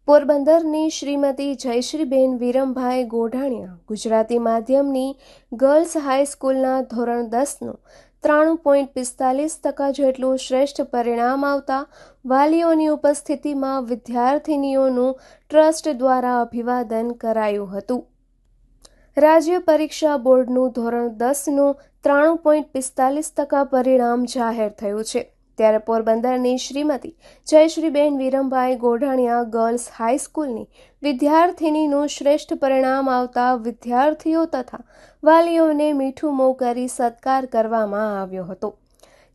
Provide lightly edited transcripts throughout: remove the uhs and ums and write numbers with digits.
પોરબંદરની શ્રીમતી જયશ્રીબેન વિરમભાઈ ગોઢાણીયા ગુજરાતી માધ્યમની ગર્લ્સ હાઈસ્કૂલના ધોરણ 10નું 93.45% જેટલું શ્રેષ્ઠ પરિણામ આવતા વાલીઓની ઉપસ્થિતિમાં વિદ્યાર્થિનીઓનું ટ્રસ્ટ દ્વારા અભિવાદન કરાયું હતું। રાજ્ય પરીક્ષા બોર્ડનું ધોરણ 10નું 93.45% પરિણામ જાહેર થયું છે। ત્યારે પોરબંદરની શ્રીમતી જયશ્રીબેન વિરમભાઈ ગોઢાણીયા ગર્લ્સ હાઈસ્કૂલની વિદ્યાર્થિનીનું શ્રેષ્ઠ પરિણામ આવતા વિદ્યાર્થીઓ તથા વાલીઓને મીઠું મોં કરી સત્કાર કરવામાં આવ્યો હતો।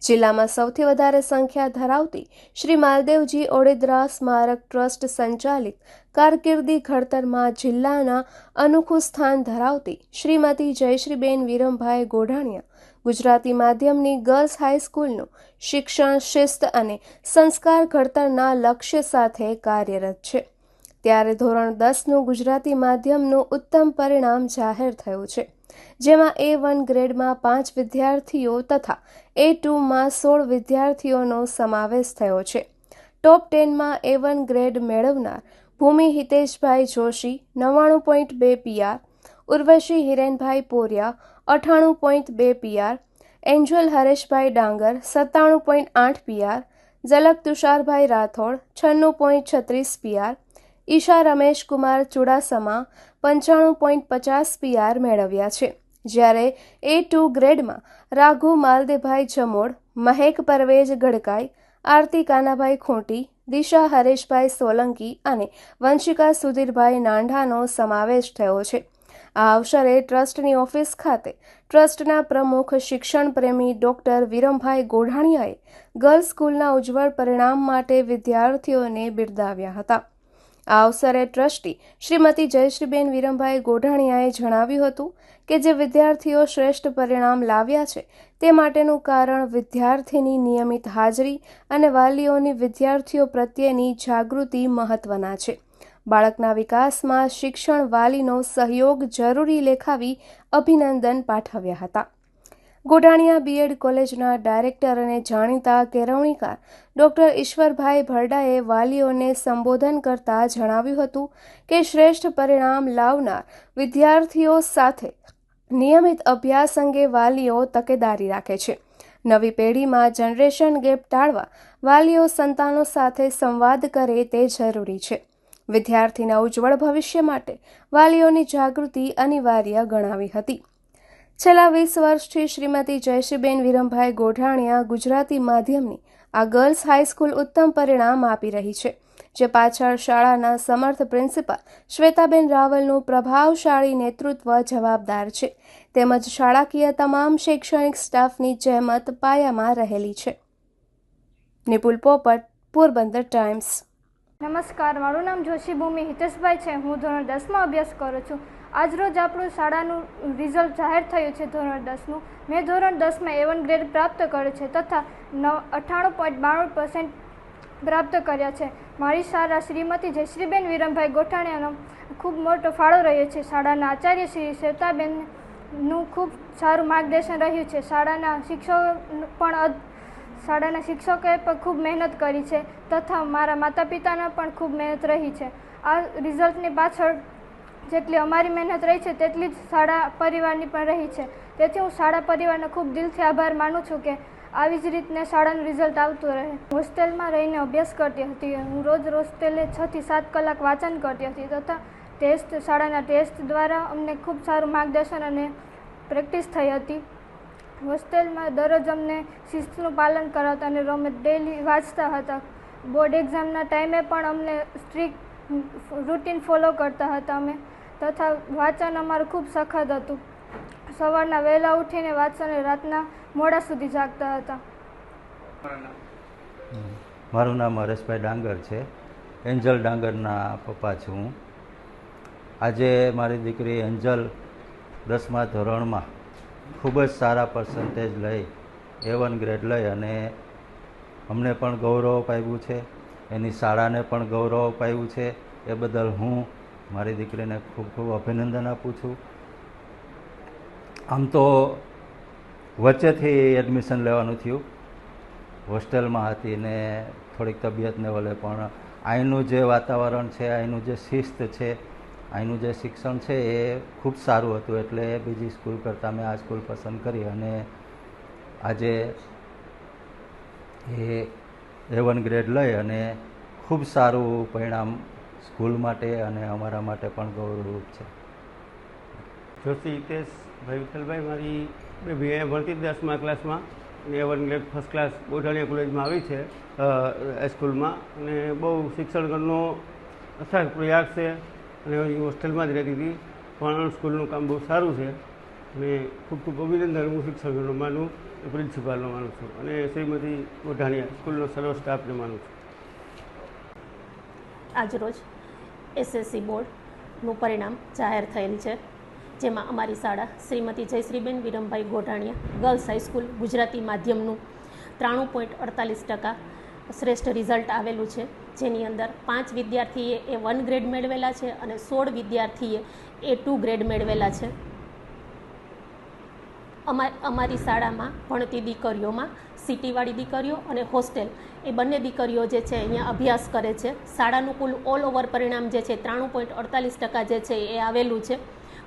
જિલ્લામાં સૌથી વધારે સંખ્યા ધરાવતી શ્રી માલદેવજી ઓડેદરા સ્મારક ટ્રસ્ટ સંચાલિત કારકિર્દી ઘડતરમાં જિલ્લાના અનોખું સ્થાન ધરાવતી શ્રીમતી જયશ્રીબેન વિરમભાઈ ગોઢાણીયા ગુજરાતી માધ્યમની ગર્લ્સ હાઈસ્કૂલનું શિક્ષણ, શિસ્ત અને સંસ્કાર ઘડતરના લક્ષ્ય સાથે કાર્યરત છે। ત્યારે ધોરણ 10નું ગુજરાતી માધ્યમનું ઉત્તમ પરિણામ જાહેર થયું છે, જેમાં A1 ગ્રેડમાં 5 વિદ્યાર્થીઓ તથા A2માં 16 વિદ્યાર્થીઓનો સમાવેશ થયો છે। ટોપ 10માં A1 ગ્રેડ મેળવનાર Bhumi Hiteshbhai Joshi 99.2 PR, Urvashi Hirenbhai Poriya 98.2 PR, Angel Hareshbhai Dangar 97.8 PR, ઝલક તુષારભાઈ રાઠોડ 96.36 PR, ઈશા રમેશ કુમાર ચુડાસમા 95.50 PR મેળવ્યા છે। જ્યારે A2 ગ્રેડમાં રાઘુ માલદેભાઈ જમોડ, મહેક પરવેજ ગડકાઈ, આરતી કાનાભાઈ ખોટી, દિશા હરેશભાઈ સોલંકી અને વંશિકા સુધીરભાઈ નાંઢાનો સમાવેશ થયો છે। આ અવસરે ટ્રસ્ટની ઓફિસ ખાતે ટ્રસ્ટના પ્રમુખ શિક્ષણ પ્રેમી ડોક્ટર વિરમભાઈ ગોઢાણીયાએ ગર્લ્સ સ્કૂલના ઉજ્જવળ પરિણામ માટે વિદ્યાર્થીઓને બિરદાવ્યા હતા। આ અવસરે ટ્રસ્ટી શ્રીમતી જયશ્રીબેન વિરમભાઈ ગોઢાણીયાએ જણાવ્યું હતું કે જે વિદ્યાર્થીઓ શ્રેષ્ઠ પરિણામ લાવ્યા છે તે માટેનું કારણ વિદ્યાર્થીની નિયમિત હાજરી અને વાલીઓની વિદ્યાર્થીઓ પ્રત્યેની જાગૃતિ મહત્વના છે। બાળકના વિકાસમાં શિક્ષણ વાલીનો સહયોગ જરૂરી લેખાવી અભિનંદન પાઠવ્યા હતા। ગોઢાણીયા બીએડ કોલેજના ડાયરેક્ટર અને જાણીતા કેળવણીકાર ડોક્ટર ઈશ્વરભાઈ ભરડાએ વાલીઓને સંબોધન કરતા જણાવ્યું હતું કે શ્રેષ્ઠ પરિણામ લાવનાર વિદ્યાર્થીઓ સાથે નિયમિત અભ્યાસ અંગે વાલીઓ તકેદારી રાખે છે। નવી પેઢીમાં જનરેશન ગેપ ટાળવા વાલીઓ સંતાનો સાથે સંવાદ કરે તે જરૂરી છે। વિદ્યાર્થીના ઉજ્જવળ ભવિષ્ય માટે વાલીઓની જાગૃતિ અનિવાર્ય ગણાવી હતી। છેલ્લા 20 વર્ષથી શ્રીમતી જયશ્રીબેન વિરમભાઈ ગોઢાણીયા ગુજરાતી માધ્યમની આ ગર્લ્સ હાઈસ્કૂલ ઉત્તમ પરિણામ આપી રહી છે, જે પાછળ શાળાના સમર્થ પ્રિન્સિપાલ શ્વેતાબેન રાવલનું પ્રભાવશાળી નેતૃત્વ જવાબદાર છે, તેમજ શાળાકીય તમામ શૈક્ષણિક સ્ટાફની જહેમત પાયામાં રહેલી છે। નિપુલ પોપટ, પોરબંદર ટાઈમ્સ। નમસ્કાર, મારું નામ જોશી ભૂમિ હિતેશભાઈ છે। હું ધોરણ 10માં અભ્યાસ કરું છું। આજરોજ આપણું શાળાનું રિઝલ્ટ જાહેર થયું છે ધોરણ 10નું। મેં ધોરણ 10માં A1 ગ્રેડ પ્રાપ્ત કર્યો છે તથા 98.92% પ્રાપ્ત કર્યા છે। મારી શાળા શ્રીમતી જયશ્રીબેન વિરમભાઈ ગોઠાણીયાનો ખૂબ મોટો ફાળો રહ્યો છે। શાળાના આચાર્ય શ્રી શ્વેતાબેનનું ખૂબ સારું માર્ગદર્શન રહ્યું છે। શાળાના શિક્ષકોએ પણ ખૂબ મહેનત કરી છે તથા મારા માતા પિતાના પણ ખૂબ મહેનત રહી છે। આ રિઝલ્ટની પાછળ જેટલી અમારી મહેનત રહી છે તેટલી જ શાળા પરિવારની પણ રહી છે। તેથી હું શાળા પરિવારનો ખૂબ દિલથી આભાર માનું છું કે આવી જ રીતને શાળાનું રિઝલ્ટ આવતું રહે। હોસ્ટેલમાં રહીને અભ્યાસ કરતી હતી। હું રોજ હોસ્ટેલે 6 થી 7 કલાક વાંચન કરતી હતી તથા શાળાના ટેસ્ટ દ્વારા અમને ખૂબ સારું માર્ગદર્શન અને પ્રેક્ટિસ થઈ હતી। હોસ્ટેલમાં દરરોજ અમને શિસ્તનું પાલન કરાવતા અને અમે ડેલી વાંચતા હતા। બોર્ડ એક્ઝામના ટાઈમે પણ અમને સ્ટ્રિક્ટ રૂટીન ફોલો કરતા હતા અમે તથા વાંચન અમારું ખૂબ સખત હતું। સવારના વહેલા ઉઠીને વાંચતા અને રાતના મોડા સુધી જાગતા હતા। મારું નામ હરેશભાઈ ડાંગર છે। એન્જલ ડાંગરના પપ્પા છું હું। આજે મારી દીકરી એન્જલ 10મા ધોરણમાં ખૂબ જ સારા પર્સન્ટેજ લઈ A1 ગ્રેડ લઈ અને અમને પણ ગૌરવ અપાવ્યું છે, એની શાળાને પણ ગૌરવ અપાવ્યું છે। એ બદલ હું મારી દીકરીને ખૂબ ખૂબ અભિનંદન આપું છું। આમ તો વચ્ચેથી એડમિશન લેવાનું થયું, હોસ્ટેલમાં હતી ને થોડીક તબિયતને વલે પણ અહીંનું જે વાતાવરણ છે, અહીંનું જે શિસ્ત છે, અહીંનું જે શિક્ષણ છે એ ખૂબ સારું હતું, એટલે બીજી સ્કૂલ કરતાં મેં આ સ્કૂલ પસંદ કરી અને આજે A1 ગ્રેડ લઈ અને ખૂબ સારું પરિણામ સ્કૂલ માટે અને અમારા માટે પણ ગૌરવરૂપ છે. જોશી હિતેશભાઈ વિઠ્ઠલભાઈ, મારી બેબી અહીંયા ભણતી 10મા ક્લાસમાં અને A1 grade first class Gothaniya કોલેજમાં આવી છે સ્કૂલમાં, અને બહુ શિક્ષણનો અથાગ પ્રયાસ છે. અને અહીં હોસ્ટેલમાં જ રહેતી હતી, પણ સ્કૂલનું કામ બહુ સારું છે અને ખૂબ ખૂબ અભિનંદન હું શિક્ષકોનો માનું, પ્રિન્સિપાલનો માનું છું અને શ્રીમતી ગોઠાણીયા સ્કૂલનો સર્વ સ્ટાફને માનું છું. આજરોજ SSC બોર્ડનું પરિણામ જાહેર થયેલ છે, જેમાં અમારી શાળા શ્રીમતી જયશ્રીબેન વિરમભાઈ ગોઠાણીયા ગર્લ્સ હાઈસ્કૂલ ગુજરાતી માધ્યમનું 93.48% શ્રેષ્ઠ રિઝલ્ટ આવેલું છે, જેની અંદર 5 વિદ્યાર્થીએ A1 ગ્રેડ મેળવેલા છે અને 16 વિદ્યાર્થીએ A2 ગ્રેડ મેળવેલા છે. અમારી શાળામાં ભણતી દીકરીઓમાં સિટીવાળી દીકરીઓ અને હોસ્ટેલ એ બંને દીકરીઓ જે છે અહીંયા અભ્યાસ કરે છે. શાળાનું કુલ ઓલ ઓવર પરિણામ જે છે 93.48% જે છે એ આવેલું છે.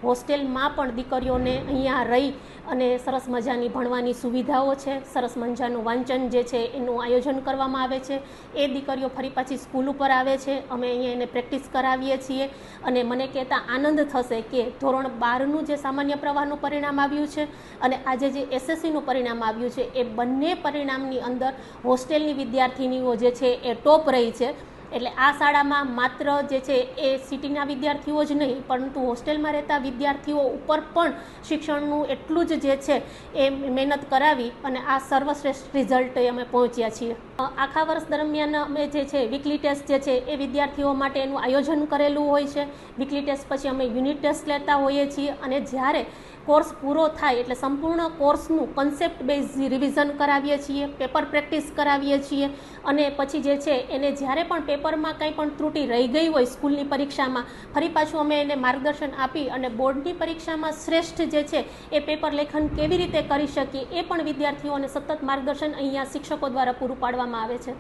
હોસ્ટેલમાં પણ દીકરીઓને અહીંયા રહી અને સરસ મજાની ભણવાની સુવિધાઓ છે, સરસ મજાનું વાંચન જે છે એનું આયોજન કરવામાં આવે છે. એ દીકરીઓ ફરી પાછી સ્કૂલ ઉપર આવે છે, અમે અહીંયા એને પ્રેક્ટિસ કરાવીએ છીએ અને મને કહેતા આનંદ થશે કે ધોરણ 12નું જે સામાન્ય પ્રવાહનું પરિણામ આવ્યું છે અને આજે જે SSCનું પરિણામ આવ્યું છે એ બંને પરિણામની અંદર હોસ્ટેલની વિદ્યાર્થીનીઓ જે છે એ ટોપ રહી છે. એટલે આ શાળામાં માત્ર જે છે એ સિટીના વિદ્યાર્થીઓ જ નહીં, પરંતુ હોસ્ટેલમાં રહેતા વિદ્યાર્થીઓ ઉપર પણ શિક્ષણનું એટલું જ જે છે એ મહેનત કરાવી અને આ સર્વશ્રેષ્ઠ રિઝલ્ટ અમે પહોંચ્યા છીએ. આખા વર્ષ દરમિયાન અમે જે છે વીકલી ટેસ્ટ જે છે એ વિદ્યાર્થીઓ માટે એનું આયોજન કરેલું હોય છે. વીકલી ટેસ્ટ પછી અમે યુનિટ ટેસ્ટ લેતા હોઈએ છીએ અને જ્યારે કોર્સ પૂરો થાય એટલે સંપૂર્ણ કોર્સનું કન્સેપ્ટ બેઝ રિવિઝન કરાવીએ છીએ, પેપર પ્રેક્ટિસ કરાવીએ છીએ અને પછી જે છે એને જ્યારે પણ પેપરમાં કંઈ પણ ત્રુટિ રહી ગઈ હોય સ્કૂલની પરીક્ષામાં, ફરી પાછું અમે એને માર્ગદર્શન આપી અને બોર્ડની પરીક્ષામાં શ્રેષ્ઠ જે છે એ પેપર લેખન કેવી રીતે કરી શકીએ એ પણ વિદ્યાર્થીઓને સતત માર્ગદર્શન અહીંયા શિક્ષકો દ્વારા પૂરું પાડવામાં આવે છે.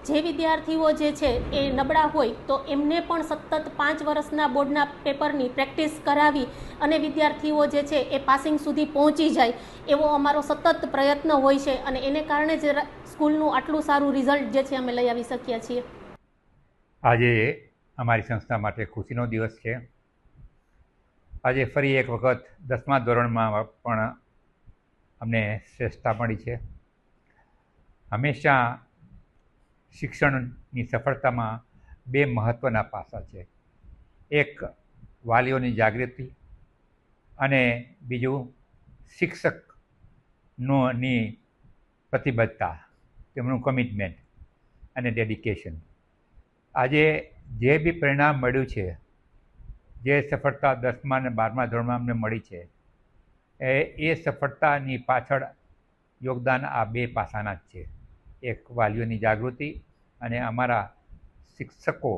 જે વિદ્યાર્થીઓ જે છે એ નબળા હોય તો એમને પણ સતત 5 વર્ષના બોર્ડના પેપરની પ્રેક્ટિસ કરાવી અને વિદ્યાર્થીઓ જે છે એ પાસિંગ સુધી પહોંચી જાય એવો અમારો સતત પ્રયત્ન હોય છે અને એને કારણે જ સ્કૂલનું આટલું સારું રિઝલ્ટ જે છે અમે લઈ આવી શક્યા છીએ. આજે અમારી સંસ્થા માટે ખુશીનો દિવસ છે. આજે ફરી એક વખત 10મા ધોરણમાં પણ અમને શ્રેષ્ઠતા મળી છે. હંમેશા શિક્ષણની સફળતામાં 2 મહત્ત્વના પાસા છે. એક વાલીઓની જાગૃતિ અને બીજું શિક્ષકની પ્રતિબદ્ધતા, તેમનું કમિટમેન્ટ અને ડેડિકેશન. આજે જે બી પરિણામ મળ્યું છે, જે સફળતા 10મા અને 12મા ધોરણમાં અમને મળી છે, એ સફળતાની પાછળ યોગદાન આ 2 પાસાના જ છે. એક વાલીઓની જાગૃતિ અને અમારા શિક્ષકો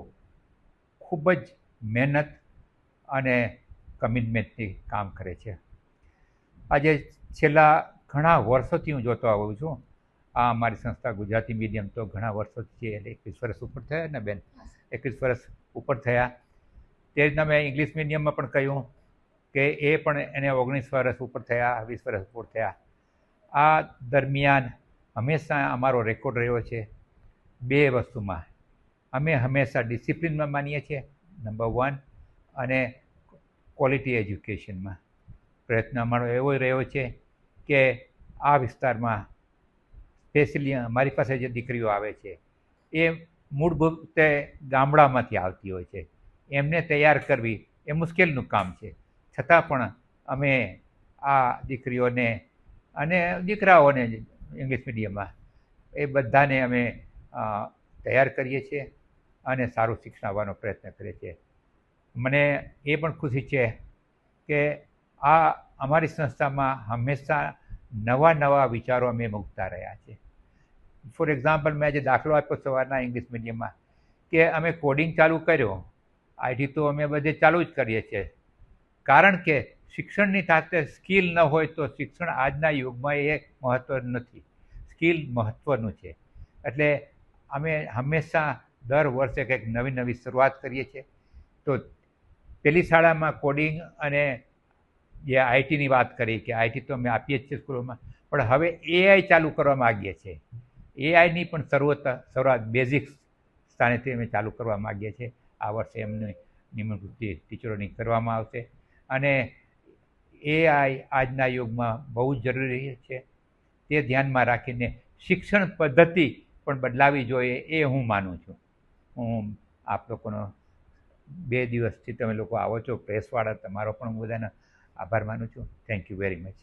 ખૂબ જ મહેનત અને કમિટમેન્ટથી કામ કરે છે. આજે છેલ્લા ઘણા વર્ષોથી હું જોતો આવું છું. આ અમારી સંસ્થા ગુજરાતી મીડિયમ તો ઘણા વર્ષોથી છે, એટલે 21 વર્ષ ઉપર થયા ને બેન, 21 વર્ષ ઉપર થયા. તે રીતના મેં ઇંગ્લિશ મીડિયમમાં પણ કહ્યું કે એ પણ એને 19 વર્ષ ઉપર થયા, 20 વર્ષ ઉપર થયા. આ દરમિયાન હંમેશા અમારો રેકોર્ડ રહ્યો છે 2 વસ્તુમાં. અમે હંમેશા ડિસિપ્લિનમાં માનીએ છીએ, નંબર 1, અને ક્વોલિટી એજ્યુકેશનમાં. પ્રયત્ન અમારો એવો રહ્યો છે કે આ વિસ્તારમાં સ્પેશિયલી અમારી પાસે જે દીકરીઓ આવે છે એ મૂળભૂત ગામડામાંથી આવતી હોય છે. એમને તૈયાર કરવી એ મુશ્કેલનું કામ છે. છતાં પણ અમે આ દીકરીઓને અને દીકરાઓને ઇંગ્લિશ મીડિયમમાં એ બધાને અમે તૈયાર કરીએ છીએ અને સારું શિક્ષણ આપવાનો પ્રયત્ન કરીએ છીએ. મને એ પણ ખુશી છે કે આ અમારી સંસ્થામાં હંમેશા નવા વિચારો અમે મૂકતા રહ્યા છે. ફોર એક્ઝામ્પલ, મેં આજે દાખલો આપ્યો સવારના ઇંગ્લિશ મીડિયમમાં કે અમે કોડિંગ ચાલુ કર્યો. IT તો અમે બધે ચાલુ જ કરીએ છીએ, કારણ કે શિક્ષણની સાથે સ્કિલ ન હોય તો શિક્ષણ આજના યુગમાં એ મહત્ત્વ નથી. સ્કિલ મહત્ત્વનું છે. એટલે અમે હંમેશા દર વર્ષે કંઈક નવી નવી શરૂઆત કરીએ છીએ. તો પેલી શાળામાં કોડિંગ અને જે આઈટીની વાત કરી કે આઈટી તો અમે આપીએ જ છીએ સ્કૂલોમાં, પણ હવે એઆઈ ચાલુ કરવા માગીએ છીએ. એઆઈની પણ શરૂઆત બેઝિક સ્થાનેથી અમે ચાલુ કરવા માગીએ છીએ. આ વર્ષે એમની નિમણૂક ટીચરોની કરવામાં આવશે. અને એઆઈ આજના યુગમાં બહુ જ જરૂરી છે. તે ધ્યાનમાં રાખીને શિક્ષણ પદ્ધતિ પણ બદલાવી જોઈએ એ હું માનું છું. હું આપ લોકોનો 2 દિવસથી તમે લોકો આવો છો પ્રેસવાળા, તમારો પણ હું બધાનો આભાર માનું છું. Thank you very much.